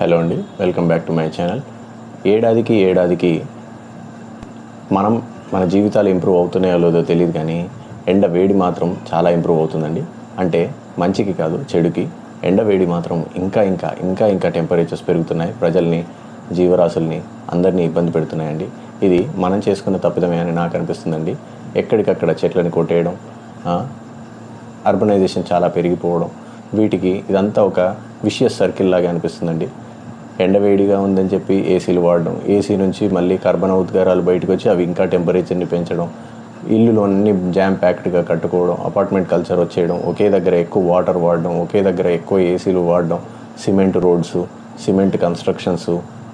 Hello అండి, welcome back to my channel. ఏడాదికి మన జీవితాలు ఇంప్రూవ్ అవుతున్నాయో లేదో తెలియదు, కానీ ఎండ వేడి మాత్రం చాలా ఇంప్రూవ్ అవుతుందండి. అంటే మంచికి కాదు, చెడుకి. ఎండ వేడి మాత్రం ఇంకా టెంపరేచర్స్ పెరుగుతున్నాయి. ప్రజల్ని, జీవరాశుల్ని అందరినీ ఇబ్బంది పెడుతున్నాయండి. ఇది మనం చేసుకున్న తప్పిదమే అని నాకు అనిపిస్తుందండి. ఎక్కడికక్కడ చెట్లను కొట్టేయడం, అర్బనైజేషన్ చాలా పెరిగిపోవడం, వీటికి ఇదంతా ఒక విషియస్ సర్కిల్ లాగా అనిపిస్తుందండి. ఎండవేడిగా ఉందని చెప్పి ఏసీలు వాడడం, ఏసీ నుంచి మళ్ళీ కర్బన ఉద్గారాలు బయటకు వచ్చి అవి ఇంకా టెంపరేచర్ని పెంచడం, ఇల్లులు అన్నీ జామ్ ప్యాక్డ్గా కట్టుకోవడం, అపార్ట్మెంట్ కల్చర్ వచ్చేయడం, ఒకే దగ్గర ఎక్కువ వాటర్ వాడడం, ఒకే దగ్గర ఎక్కువ ఏసీలు వాడడం, సిమెంట్ రోడ్స్, సిమెంట్ కన్స్ట్రక్షన్స్,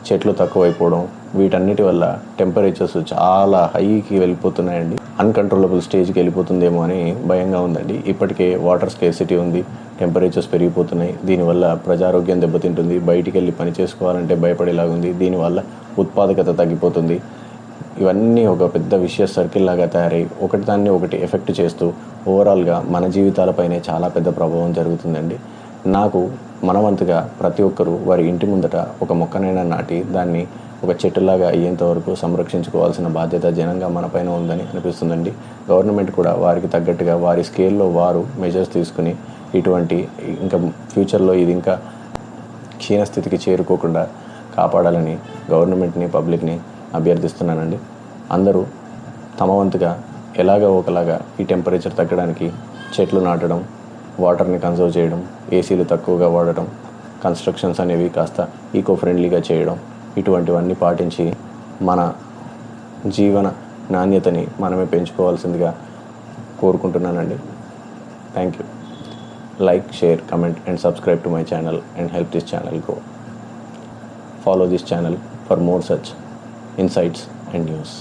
చెట్లు తక్కువైపోవడం, వీటన్నిటి వల్ల టెంపరేచర్స్ చాలా హైకి వెళ్ళిపోతున్నాయండి. అన్కంట్రోలబుల్ స్టేజ్కి వెళ్ళిపోతుందేమో అని భయంగా ఉందండి. ఇప్పటికే వాటర్ స్కేర్సిటీ ఉంది, టెంపరేచర్స్ పెరిగిపోతున్నాయి. దీనివల్ల ప్రజారోగ్యం దెబ్బతింటుంది. బయటికి వెళ్ళి పని చేసుకోవాలంటే భయపడేలాగుంది. దీనివల్ల ఉత్పాదకత తగ్గిపోతుంది. ఇవన్నీ ఒక పెద్ద విషియస్ సర్కిల్ లాగా తయారై ఒకటి ఒకటి ఎఫెక్ట్ చేస్తూ ఓవరాల్గా మన జీవితాలపైనే చాలా పెద్ద ప్రభావం జరుగుతుందండి. నాకు మనవంతుగా ప్రతి ఒక్కరూ వారి ఇంటి ముందట ఒక మొక్కనైనా నాటి దాన్ని ఒక చెట్టులాగా అయ్యేంత వరకు సంరక్షించుకోవాల్సిన బాధ్యత జనంగా మనపైన ఉందని అనిపిస్తుందండి. గవర్నమెంట్ కూడా వారికి తగ్గట్టుగా వారి స్కేల్లో వారు మెజర్స్ తీసుకుని ఇటువంటి ఇంకా ఫ్యూచర్లో ఇది ఇంకా క్షీణస్థితికి చేరుకోకుండా కాపాడాలని గవర్నమెంట్ని, పబ్లిక్ని అభ్యర్థిస్తున్నానండి. అందరూ తమ వంతుగా ఎలాగో ఒకలాగా ఈ టెంపరేచర్ తగ్గడానికి చెట్లు నాటడం, వాటర్ని కన్సర్వ్ చేయడం, ఏసీలు తక్కువగా వాడటం, కన్స్ట్రక్షన్స్ అనేవి కాస్త ఈకో ఫ్రెండ్లీగా చేయడం, ఇటువంటివన్నీ పాటించి మన జీవన నాణ్యతని మనమే పెంచుకోవాల్సిందిగా కోరుకుంటున్నానండి. Thank you. Like, share, comment and subscribe to my channel and help this channel grow. Follow this channel for more such insights and news.